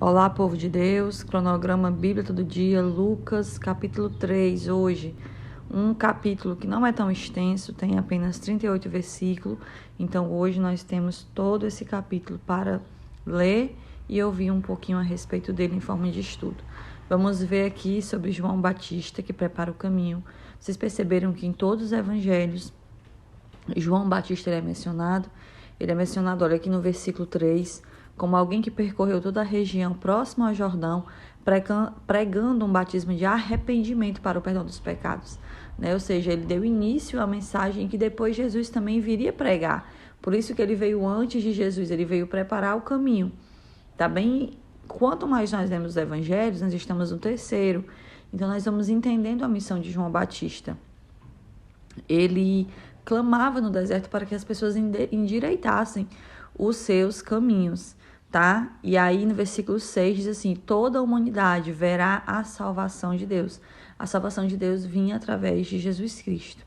Olá, povo de Deus, cronograma Bíblia todo dia, Lucas, capítulo 3, hoje. Um capítulo que não é tão extenso, tem apenas 38 versículos, então hoje nós temos todo esse capítulo para ler e ouvir um pouquinho a respeito dele em forma de estudo. Vamos ver aqui sobre João Batista, que prepara o caminho. Vocês perceberam que em todos os evangelhos, João Batista ele é mencionado, olha aqui no versículo 3, como alguém que percorreu toda a região próxima ao Jordão, pregando um batismo de arrependimento para o perdão dos pecados. Ou seja, ele deu início à mensagem que depois Jesus também viria pregar. Por isso que ele veio antes de Jesus, ele veio preparar o caminho. Tá bem? Quanto mais nós lemos os evangelhos, nós estamos no terceiro. Então, nós vamos entendendo a missão de João Batista. Ele clamava no deserto para que as pessoas endireitassem os seus caminhos, tá? E aí no versículo 6 diz assim: toda a humanidade verá a salvação de Deus. A salvação de Deus vinha através de Jesus Cristo.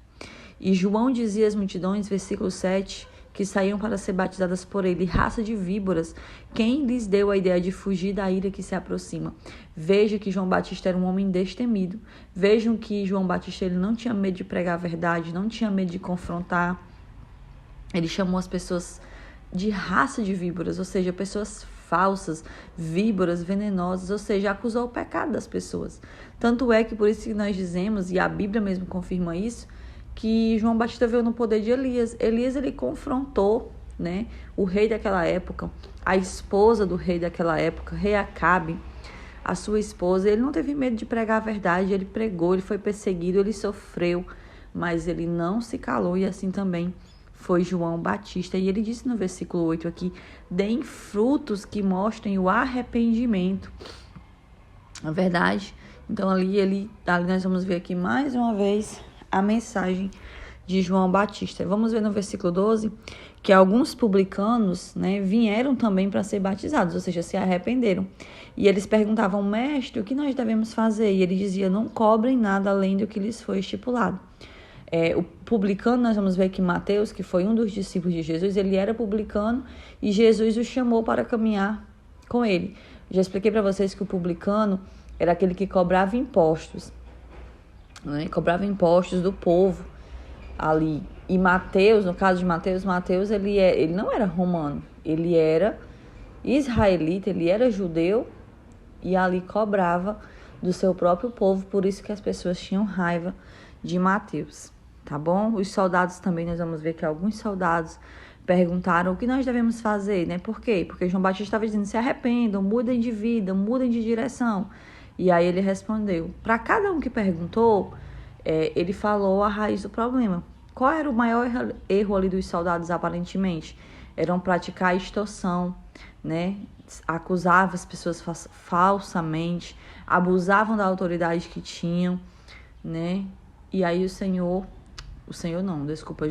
E João dizia às multidões, versículo 7, que saíam para ser batizadas por ele, raça de víboras, quem lhes deu a ideia de fugir da ira que se aproxima? Veja que João Batista era um homem destemido. Vejam que João Batista ele não tinha medo de pregar a verdade, não tinha medo de confrontar. Ele chamou as pessoas de raça de víboras, ou seja, pessoas falsas, víboras, venenosas, ou seja, acusou o pecado das pessoas. Tanto é que por isso que nós dizemos, e a Bíblia mesmo confirma isso, que João Batista veio no poder de Elias. Elias, ele confrontou, o rei daquela época, a esposa do rei daquela época, rei Acabe, a sua esposa. Ele não teve medo de pregar a verdade, ele pregou, ele foi perseguido, ele sofreu, mas ele não se calou, e assim também foi João Batista. E ele disse no versículo 8 aqui: deem frutos que mostrem o arrependimento. A verdade. Então ali nós vamos ver aqui mais uma vez a mensagem de João Batista. Vamos ver no versículo 12 que alguns publicanos, vieram também para ser batizados, ou seja, se arrependeram. E eles perguntavam: mestre, o que nós devemos fazer? E ele dizia: não cobrem nada além do que lhes foi estipulado. O publicano, nós vamos ver que Mateus, que foi um dos discípulos de Jesus, ele era publicano e Jesus o chamou para caminhar com ele. Já expliquei para vocês que o publicano era aquele que cobrava impostos, cobrava impostos do povo ali. E Mateus, no caso de Mateus ele não era romano, ele era israelita, ele era judeu e ali cobrava do seu próprio povo, por isso que as pessoas tinham raiva de Mateus. Tá bom? Os soldados também, nós vamos ver que alguns soldados perguntaram o que nós devemos fazer, Por quê? Porque João Batista estava dizendo: se arrependam, mudem de vida, mudem de direção. E aí ele respondeu. Para cada um que perguntou, ele falou a raiz do problema. Qual era o maior erro ali dos soldados, aparentemente? Eram praticar a extorsão, Acusavam as pessoas falsamente, abusavam da autoridade que tinham, E aí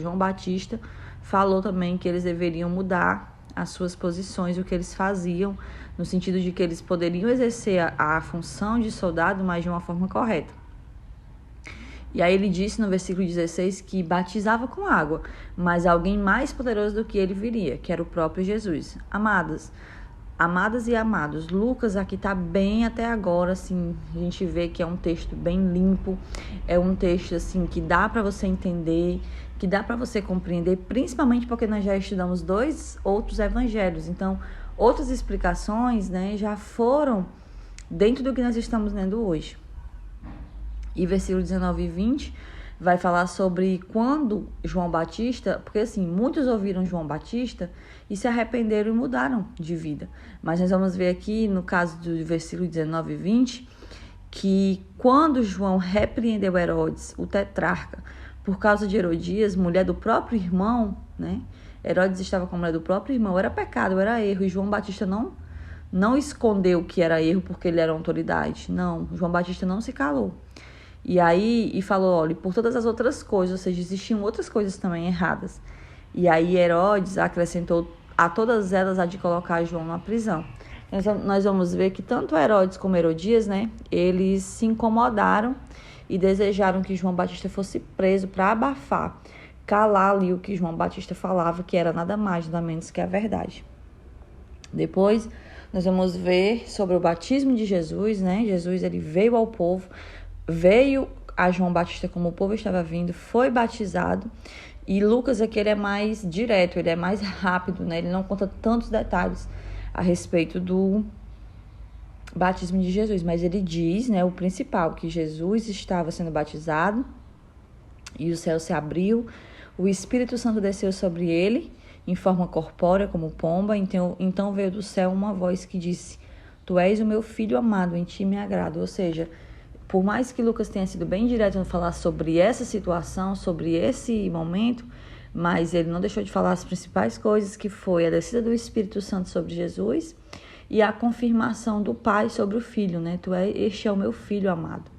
João Batista falou também que eles deveriam mudar as suas posições, o que eles faziam, no sentido de que eles poderiam exercer a função de soldado, mas de uma forma correta. E aí ele disse no versículo 16 que batizava com água, mas alguém mais poderoso do que ele viria, que era o próprio Jesus. Amadas e amados, Lucas aqui está bem até agora, assim, a gente vê que é um texto bem limpo, é um texto assim que dá para você entender, que dá para você compreender, principalmente porque nós já estudamos 2 outros evangelhos, então outras explicações, já foram dentro do que nós estamos lendo hoje. E versículo 19 e 20 vai falar sobre quando João Batista, porque assim, muitos ouviram João Batista e se arrependeram e mudaram de vida. Mas nós vamos ver aqui, no caso do versículo 19 e 20, que quando João repreendeu Herodes, o tetrarca, por causa de Herodias, mulher do próprio irmão, Herodes estava com a mulher do próprio irmão, era pecado, era erro, e João Batista não escondeu que era erro porque ele era autoridade. Não, João Batista não se calou. E aí, falou, olha, por todas as outras coisas, ou seja, existiam outras coisas também erradas. E aí Herodes acrescentou a todas elas a de colocar João na prisão. Nós vamos ver que tanto Herodes como Herodias, eles se incomodaram e desejaram que João Batista fosse preso para abafar, calar ali o que João Batista falava, que era nada mais, nada menos que a verdade. Depois, nós vamos ver sobre o batismo de Jesus, né? Jesus, ele veio ao povo, veio a João Batista como o povo estava vindo, foi batizado. E Lucas aqui ele é mais direto, ele é mais rápido, né? Ele não conta tantos detalhes a respeito do batismo de Jesus, mas ele diz, né, o principal, que Jesus estava sendo batizado e o céu se abriu, o Espírito Santo desceu sobre ele em forma corpórea como pomba, então veio do céu uma voz que disse: Tu és o meu filho amado, em ti me agrado. Ou seja, por mais que Lucas tenha sido bem direto no falar sobre essa situação, sobre esse momento, mas ele não deixou de falar as principais coisas, que foi a descida do Espírito Santo sobre Jesus e a confirmação do Pai sobre o Filho, né? Este é o meu Filho amado.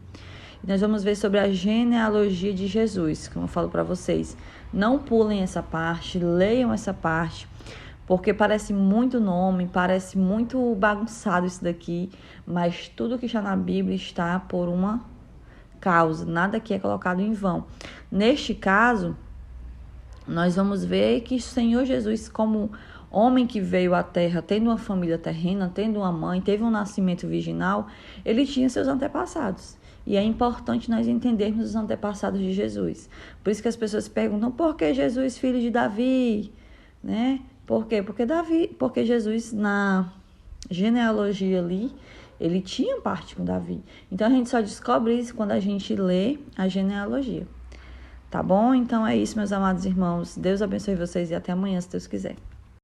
E nós vamos ver sobre a genealogia de Jesus, como eu falo para vocês. Não pulem essa parte, leiam essa parte, porque parece muito nome, parece muito bagunçado isso daqui, mas tudo que está na Bíblia está por uma causa, nada aqui é colocado em vão. Neste caso, nós vamos ver que o Senhor Jesus, como homem que veio à terra, tendo uma família terrena, tendo uma mãe, teve um nascimento virginal, ele tinha seus antepassados. E é importante nós entendermos os antepassados de Jesus. Por isso que as pessoas perguntam: por que Jesus, filho de Davi? Né? Por quê? Porque Jesus, na genealogia ali, ele tinha parte com Davi. Então a gente só descobre isso quando a gente lê a genealogia. Tá bom? Então é isso, meus amados irmãos. Deus abençoe vocês e até amanhã, se Deus quiser.